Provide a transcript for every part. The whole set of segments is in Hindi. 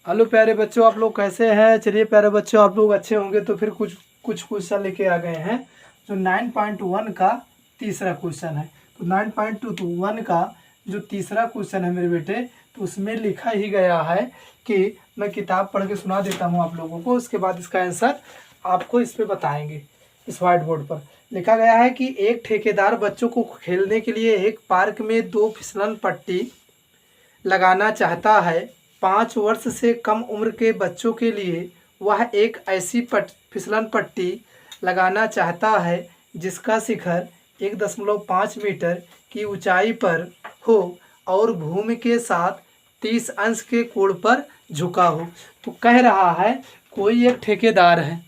हेलो प्यारे बच्चों, आप लोग कैसे हैं। चलिए प्यारे बच्चों, आप लोग अच्छे होंगे तो फिर कुछ क्वेश्चन लेके आ गए हैं जो 9.1 का तीसरा क्वेश्चन है। तो 9.1 का जो तीसरा क्वेश्चन है मेरे बेटे, तो उसमें लिखा ही गया है कि मैं किताब पढ़ के सुना देता हूँ आप लोगों को, उसके बाद इसका आंसर आपको इस पर बताएंगे। इस व्हाइट बोर्ड पर लिखा गया है कि एक ठेकेदार बच्चों को खेलने के लिए एक पार्क में 2 फिसलन पट्टी लगाना चाहता है। 5 वर्ष से कम उम्र के बच्चों के लिए वह एक ऐसी फिसलन पट्टी लगाना चाहता है जिसका शिखर 1.5 मीटर की ऊंचाई पर हो और भूमि के साथ 30 अंश के कोण पर झुका हो। तो कह रहा है कोई एक ठेकेदार है,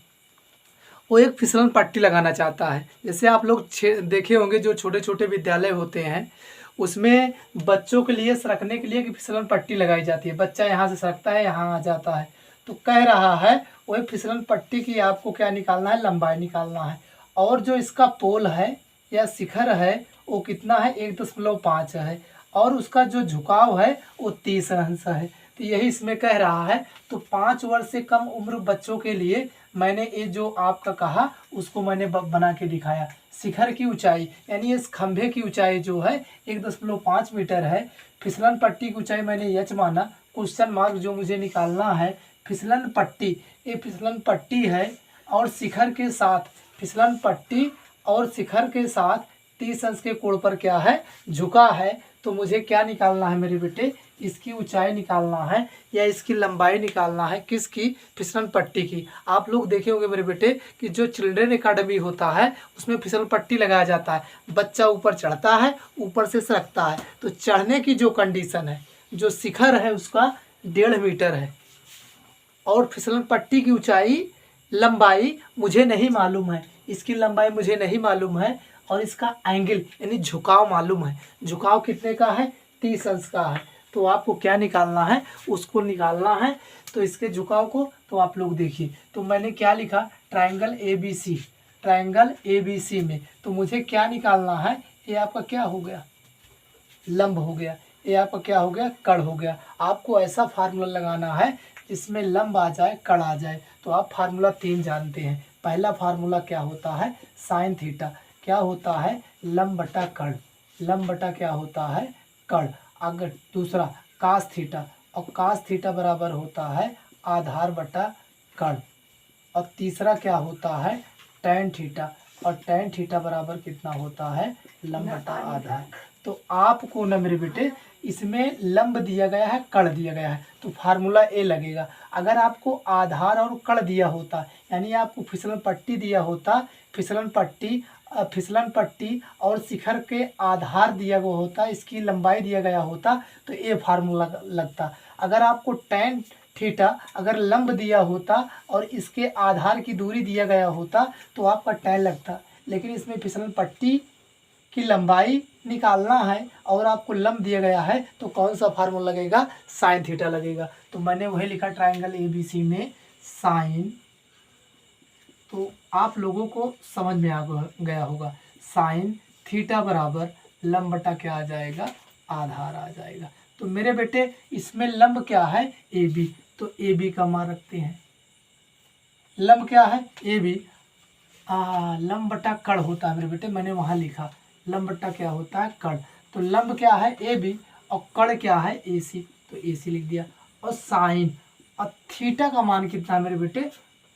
वो एक फिसलन पट्टी लगाना चाहता है। जैसे आप लोग देखे होंगे जो छोटे छोटे विद्यालय होते हैं उसमें बच्चों के लिए सरकने के लिए एक फिसलन पट्टी लगाई जाती है। बच्चा यहाँ से सरकता है, यहाँ आ जाता है। तो कह रहा है वो एक फिसलन पट्टी की आपको क्या निकालना है, लंबाई निकालना है। और जो इसका पोल है या शिखर है वो कितना है, 1.5 है। और उसका जो झुकाव है वो 30 अंश है। तो यही इसमें कह रहा है। तो 5 वर्ष से कम उम्र बच्चों के लिए मैंने ये जो आपका कहा उसको मैंने बना के दिखाया। शिखर की ऊंचाई यानी इस खंभे की ऊंचाई जो है 1.5 मीटर है। फिसलन पट्टी की ऊंचाई मैंने यच माना। क्वेश्चन मार्क जो मुझे निकालना है, फिसलन पट्टी, ये फिसलन पट्टी है और शिखर के साथ, फिसलन पट्टी और शिखर के साथ 30 अंश के कोण पर क्या है, झुका है। तो मुझे क्या निकालना है मेरे बेटे, इसकी ऊंचाई निकालना है या इसकी लंबाई निकालना है। किसकी, फिसलन पट्टी की। आप लोग देखे होंगे मेरे बेटे कि जो चिल्ड्रन एकेडमी होता है उसमें फिसल पट्टी लगाया जाता है। बच्चा ऊपर चढ़ता है, ऊपर से सरकता है। तो चढ़ने की जो कंडीशन है, जो शिखर है उसका 1.5 मीटर है और फिसलन पट्टी की ऊंचाई, लंबाई मुझे नहीं मालूम है, इसकी लंबाई मुझे नहीं मालूम है। और इसका एंगल यानी झुकाव मालूम है। झुकाव कितने का है, 30 अंश का है। तो आपको क्या निकालना है, उसको निकालना है। तो इसके झुकाव को तो आप लोग देखिए। तो मैंने क्या लिखा, ट्रायंगल ABC, ट्रायंगल ABC में तो मुझे क्या निकालना है, ये आपका क्या हो गया, लंब हो गया। ये आपका क्या हो गया, कड़ हो गया। आपको ऐसा फार्मूला लगाना है जिसमें लंब आ जाए, कड़ आ जाए। तो आप फार्मूला 3 जानते हैं। पहला फार्मूला क्या होता है, साइन थीटा। क्या होता है, लंब बटा कड़। लंब बटा क्या होता है, कड़। अगर दूसरा कास थीटा, और कास थीटा बराबर होता है आधार बटा कड़। और तीसरा क्या होता है, टैन थीटा, और टैन थीटा बराबर कितना होता है, लंब बटा आधार। तो आपको ना मेरे बेटे इसमें लंब दिया गया है, कड़ दिया गया है, तो फार्मूला ए लगेगा। अगर आपको आधार और कड़ दिया होता, यानी आपको फिसलन पट्टी दिया होता, फिसलन पट्टी और शिखर के आधार दिया हुआ होता, इसकी लंबाई दिया गया होता, तो ये फार्मूला लगता। अगर आपको टैन थीटा अगर लंब दिया होता और इसके आधार की दूरी दिया गया होता तो आपका टैन लगता। लेकिन इसमें फिसलन पट्टी की लंबाई निकालना है और आपको लंब दिया गया है, तो कौन सा फार्मूला लगेगा, साइन थीटा लगेगा। तो मैंने वही लिखा ट्रायंगल ABC में साइन। तो आप लोगों को समझ में आ गया होगा, साइन थीटा बराबर लंब बटा क्या आ जाएगा, आधार आ जाएगा। तो मेरे बेटे इसमें लंब क्या है, AB। तो AB का मान रखते हैं। लंब क्या है, AB। लंब बटा कड़ होता है मेरे बेटे, मैंने वहाँ लिखा लंब बटा क्या होता है, कड़। तो लंब क्या है, AB, और कड़ क्या है, AC। तो AC लिख दिया। और साइन और थीटा का मान कितना है मेरे बेटे,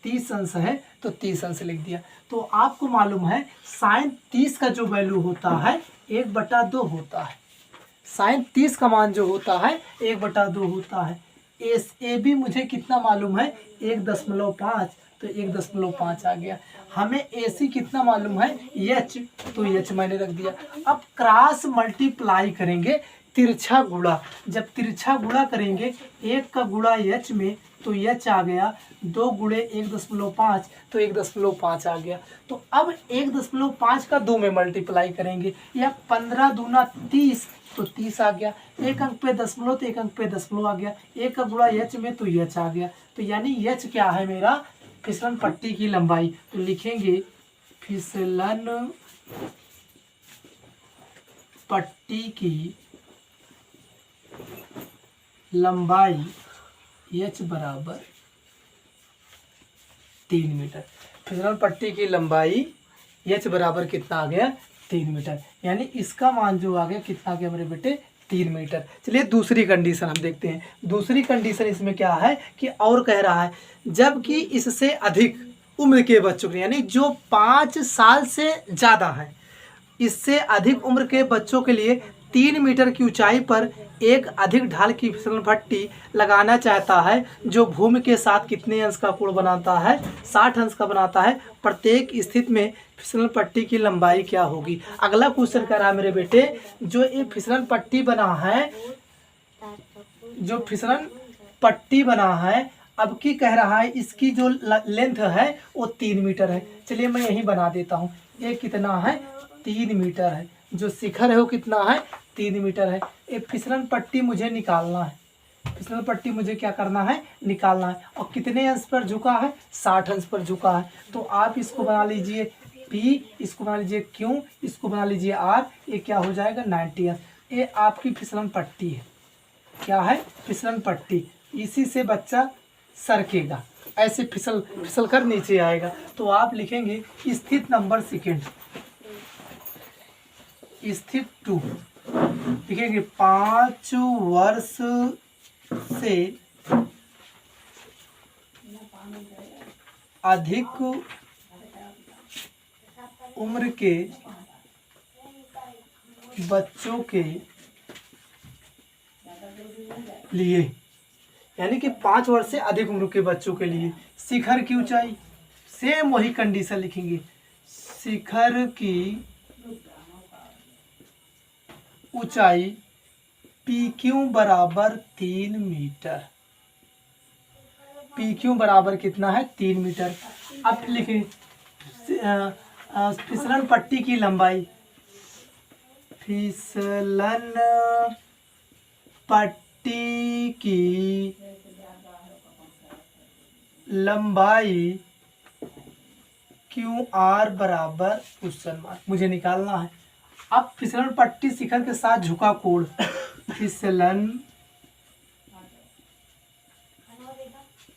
30 अंश है, तो 30 अंश लिख दिया। तो आपको मालूम है साइन 30 का जो वैल्यू होता है 1/2 होता है। साइन 30 का मान जो होता है 1/2 होता है। AB मुझे कितना मालूम है, 1.5, तो 1.5 आ गया। हमें AC कितना मालूम है, H, तो H मैंने रख दिया। अब क्रॉस मल्टीप्लाई करेंगे, तिरछा गुणा। जब तिरछा गुणा करेंगे 1 का गुणा H में तो H आ गया, 2 गुणे 1.5 तो 1.5 आ गया। तो अब 1.5 का 2 में मल्टीप्लाई करेंगे, या 15 दूना 30 तो 30 आ गया। एक अंक पे दशमलव तो एक अंक पे दशमलव आ गया। एक का गुणा H में तो H आ गया। तो यानी H क्या है मेरा, फिसलन पट्टी की लंबाई। तो लिखेंगे फिसलन पट्टी की लंबाई h बराबर 3 मीटर। फिसलन पट्टी की लंबाई h बराबर कितना आ गया 3 मीटर, यानी इसका मान जो आ गया कितना आ गया मेरे बेटे 3 मीटर। चलिए दूसरी कंडीशन हम देखते हैं। दूसरी कंडीशन इसमें क्या है कि और कह रहा है जबकि इससे अधिक उम्र के बच्चों के लिए, यानी जो 5 साल से ज़्यादा है, इससे अधिक उम्र के बच्चों के लिए 3 मीटर की ऊंचाई पर एक अधिक ढाल की फिसलन पट्टी लगाना चाहता है जो भूमि के साथ कितने अंश का कोण बनाता है 60 अंश का बनाता है। प्रत्येक स्थिति में फिसलन पट्टी की लंबाई क्या होगी। अगला क्वेश्चन कह रहा है मेरे बेटे जो ये फिसलन पट्टी बना है, जो फिसलन पट्टी बना है अब की कह रहा है इसकी जो लेंथ है वो 3 मीटर है। चलिए मैं यही बना देता हूँ। ये कितना है 3 मीटर है। जो शिखर है वो कितना है 3 मीटर है। ये फिसलन पट्टी मुझे निकालना है। फिसलन पट्टी मुझे क्या करना है निकालना है। और कितने अंश पर झुका है 60 अंश पर झुका है। तो आप इसको बना लीजिए P, इसको बना लीजिए Q, इसको बना लीजिए R। ये क्या हो जाएगा 90 अंश। ये आपकी फिसलन पट्टी है। क्या है फिसलन पट्टी। इसी से बच्चा सरकेगा, ऐसे फिसल कर नीचे आएगा। तो आप लिखेंगे स्थिति नंबर सेकेंड, स्थिति 2 लिखेंगे 5 वर्ष से अधिक उम्र के बच्चों के लिए, यानी कि 5 वर्ष से अधिक उम्र के बच्चों के लिए शिखर की ऊंचाई, सेम वही कंडीशन लिखेंगे। शिखर की ऊंचाई PQ बराबर 3 मीटर। PQ बराबर कितना है 3 मीटर। अब लिखें फिसलन पट्टी की लंबाई, फिसलन पट्टी की लंबाई QR बराबर क्वेश्चन मार्क मुझे निकालना है। अब फिसलन पट्टी शिखर के साथ झुका कोण, फिसलन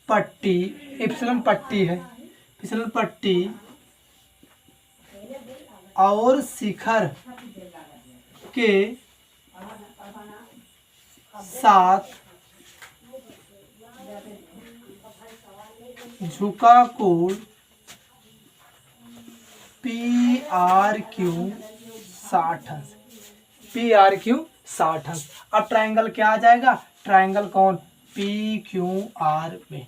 पट्टी, फिसलन पट्टी है, फिसलन पट्टी और शिखर के साथ झुका कोण PRQ 60 अंश, PRQ 60 अंश। अब ट्रायंगल क्या आ जाएगा, ट्रायंगल कौन PQR में,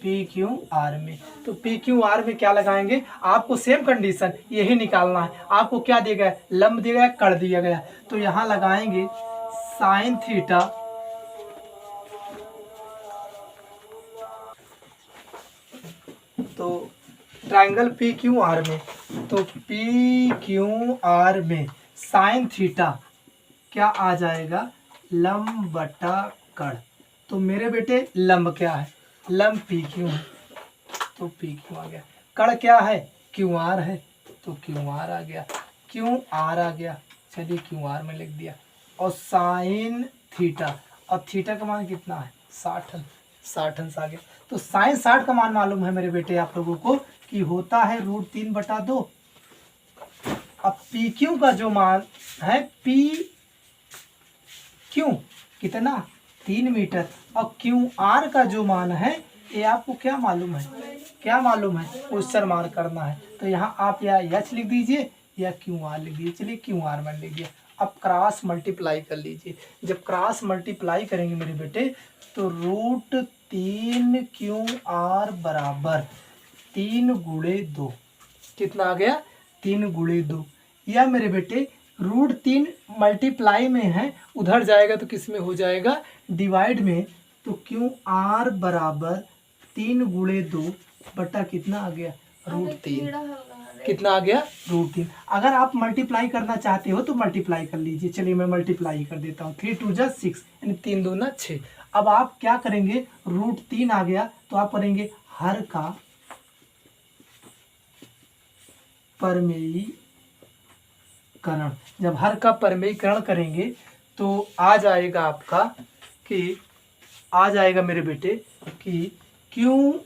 PQR में। तो PQR में क्या लगाएंगे, आपको सेम कंडीशन यही निकालना है। आपको क्या दिया गया, लंब दिया गया, कड़ दिया गया। तो यहाँ लगाएंगे साइन थीटा तो ट्रायंगल PQR में, तो PQR में साइन थीटा क्या आ जाएगा, लंब बटा कड़। तो मेरे बेटे लंब क्या है, लंब PQ है, तो PQ आ गया। कड़ क्या है QR है, तो QR आ गया, QR आ गया। चलिए QR में लिख दिया। और साइन थीटा, और थीटा का मान कितना है 60 अंश, 60 अंश आ गया। तो साइन 60 का मान मालूम है मेरे बेटे आप लोगों को कि होता है √3/2। अब PQ का जो मान है PQ कितना 3 मीटर, और QR का जो मान है ये आपको क्या मालूम है, क्या मालूम है, क्वेश्चन मार्क करना है। तो यहाँ आप या H लिख दीजिए या QR लिख दीजिए। चलिए QR मैंने लिख दिया। अब क्रॉस मल्टीप्लाई कर लीजिए। जब क्रॉस मल्टीप्लाई करेंगे मेरे बेटे तो √3QR बराबर 3 गुणे 2 कितना आ गया 3 गुणे 2। या मेरे बेटे √3 मल्टीप्लाई में है, उधर जाएगा तो किस में हो जाएगा डिवाइड में। तो QR बराबर 3 गुणे 2 बटा कितना आ गया √3, कितना आ गया √3। अगर आप मल्टीप्लाई करना चाहते हो तो मल्टीप्लाई कर लीजिए। चलिए मैं मल्टीप्लाई कर देता हूँ। 3 2 6 यानी 3 2 6। अब आप क्या करेंगे, √3 आ गया तो आप करेंगे हर का परमेयीकरण। जब हर का परमेयीकरण करेंगे तो आ जाएगा आपका कि आ जाएगा मेरे बेटे कि क्यू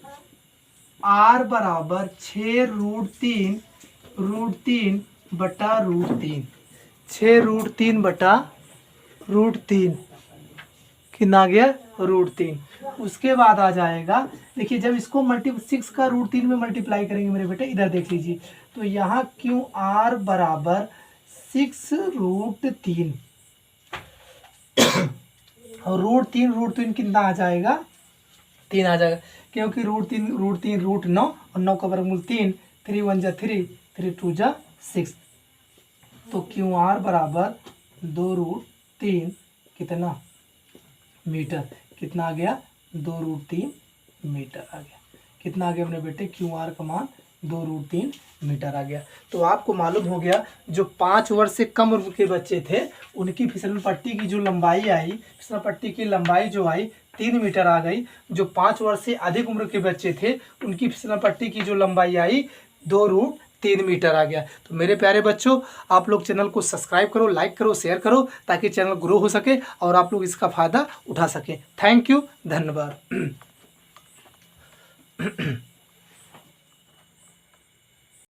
आर बराबर 6√3 बटा √3, 6√3 बटा √3 कितना आ गया √3। उसके बाद आ जाएगा, देखिए जब इसको 6 का √3 में मल्टीप्लाई करेंगे मेरे बेटे, इधर देख लीजिए, तो यहाँ क्यू आर बराबर 6√3 और √3 कितना आ जाएगा 3 आ जाएगा, क्योंकि √9 और 9 का वर्गमूल 3, 3 1 जा 3, 3 2 जा 6, तो क्यू आर बराबर 2√3 कितना मीटर, कितना आ गया 2√3 मीटर आ गया। कितना आ गया अपने बेटे क्यू आर का मान 2√3 मीटर आ गया। तो आपको मालूम हो गया जो 5 वर्ष से कम उम्र के बच्चे थे उनकी फिसलन पट्टी की जो लंबाई आई, फिसलन पट्टी की लंबाई जो आई 3 मीटर आ गई। जो 5 वर्ष से अधिक उम्र के बच्चे थे उनकी फिसलन पट्टी की जो लंबाई आई 2√3 मीटर आ गया। तो मेरे प्यारे बच्चों, आप लोग चैनल को सब्सक्राइब करो, लाइक करो, शेयर करो, ताकि चैनल ग्रो हो सके और आप लोग इसका फ़ायदा उठा सकें। थैंक यू, धन्यवाद।